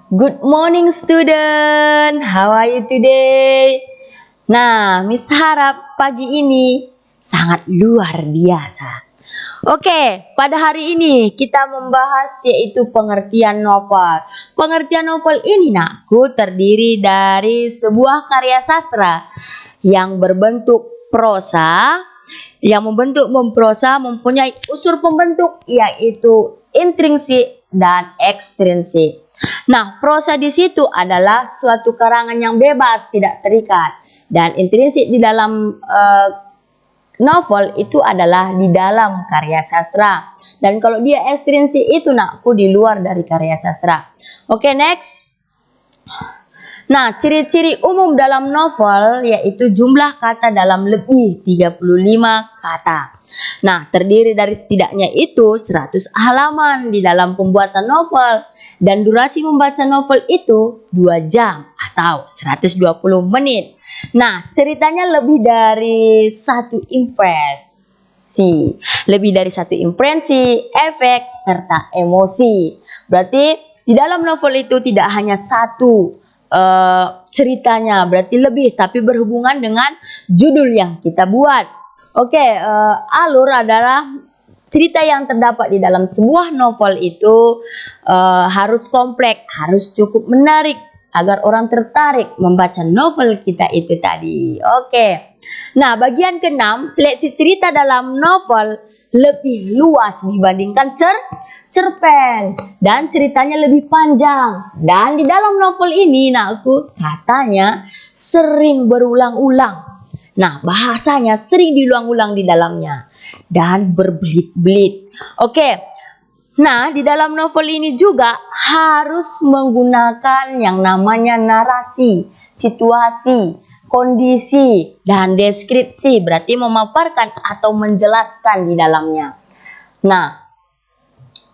Good morning student, how are you today? Nah, Miss harap pagi ini sangat luar biasa. Oke, pada hari ini kita membahas yaitu pengertian novel. Pengertian novel ini nakku terdiri dari sebuah karya sastra yang berbentuk prosa, yang memprosa mempunyai unsur pembentuk yaitu intrinsik dan ekstrinsik. Nah, prosa di situ adalah suatu karangan yang bebas, tidak terikat. Dan intrinsik di dalam novel itu adalah di dalam karya sastra. Dan kalau dia ekstrinsik itu nakku di luar dari karya sastra. Oke, next. Nah, ciri-ciri umum dalam novel yaitu jumlah kata dalam lebih 35 kata. Nah, terdiri dari setidaknya itu 100 halaman di dalam pembuatan novel. Dan durasi membaca novel itu 2 jam atau 120 menit. Nah, ceritanya lebih dari satu impresi. Lebih dari satu impresi, efek, serta emosi. Berarti di dalam novel itu tidak hanya satu ceritanya, berarti lebih, tapi berhubungan dengan judul yang kita buat. Oke, alur adalah cerita yang terdapat di dalam sebuah novel itu harus kompleks, harus cukup menarik agar orang tertarik membaca novel kita itu tadi. Oke. Nah, bagian ke-6, seleksi cerita dalam novel lebih luas dibandingkan cerpen dan ceritanya lebih panjang. Dan di dalam novel ini nakku katanya sering berulang-ulang. Nah, bahasanya sering diulang-ulang di dalamnya dan berbelit-belit. Oke. Nah, di dalam novel ini juga harus menggunakan yang namanya narasi, situasi, kondisi, dan deskripsi. Berarti memaparkan atau menjelaskan di dalamnya. Nah,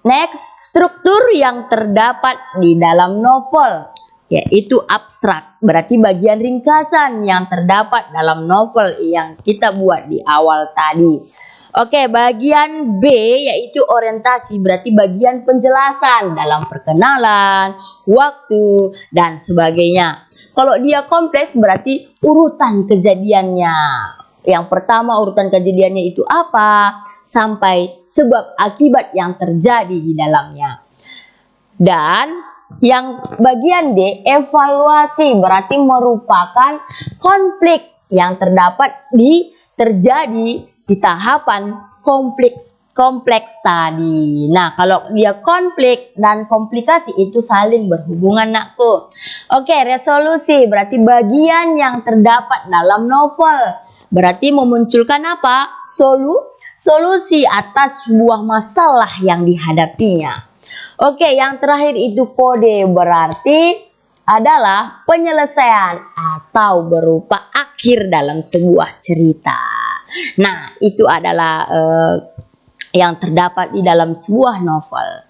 next, struktur yang terdapat di dalam novel yaitu abstrak. Berarti bagian ringkasan yang terdapat dalam novel yang kita buat di awal tadi. Oke, bagian B yaitu orientasi. Berarti bagian penjelasan dalam perkenalan, waktu, dan sebagainya. Kalau dia kompleks berarti urutan kejadiannya. Yang pertama urutan kejadiannya itu apa? Sampai sebab akibat yang terjadi di dalamnya. Dan yang bagian D, evaluasi, berarti merupakan konflik yang terjadi di tahapan kompleks tadi. Nah, kalau dia konflik dan komplikasi itu saling berhubungan nakku. Oke, resolusi berarti bagian yang terdapat dalam novel. Berarti memunculkan apa? Solusi atas sebuah masalah yang dihadapinya. Oke, yang terakhir itu kode, berarti adalah penyelesaian atau berupa akhir dalam sebuah cerita. Nah, itu adalah yang terdapat di dalam sebuah novel.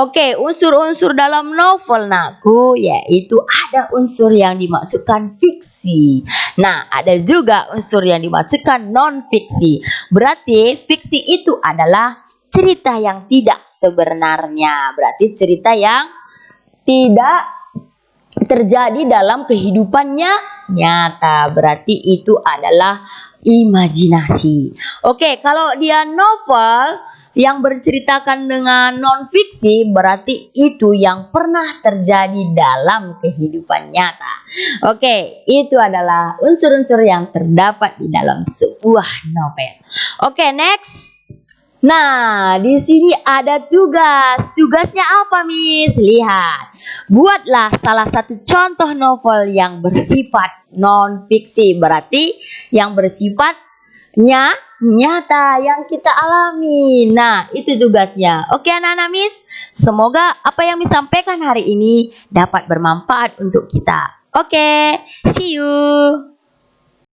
Oke, unsur-unsur dalam novel nakku yaitu ada unsur yang dimaksudkan fiksi. Nah, ada juga unsur yang dimaksudkan non-fiksi. Berarti fiksi itu adalah cerita yang tidak sebenarnya. Berarti cerita yang tidak terjadi dalam kehidupannya nyata. Berarti itu adalah imajinasi. Oke, kalau dia novel yang berceritakan dengan non-fiksi berarti itu yang pernah terjadi dalam kehidupan nyata. Oke, itu adalah unsur-unsur yang terdapat di dalam sebuah novel. Oke, next. Nah, di sini ada tugas. Tugasnya apa, Miss? Lihat. Buatlah salah satu contoh novel yang bersifat non-fiksi. Berarti yang bersifatnya nyata yang kita alami. Nah, itu tugasnya. Oke, anak-anak Miss. Semoga apa yang Miss sampaikan hari ini dapat bermanfaat untuk kita. Oke, see you.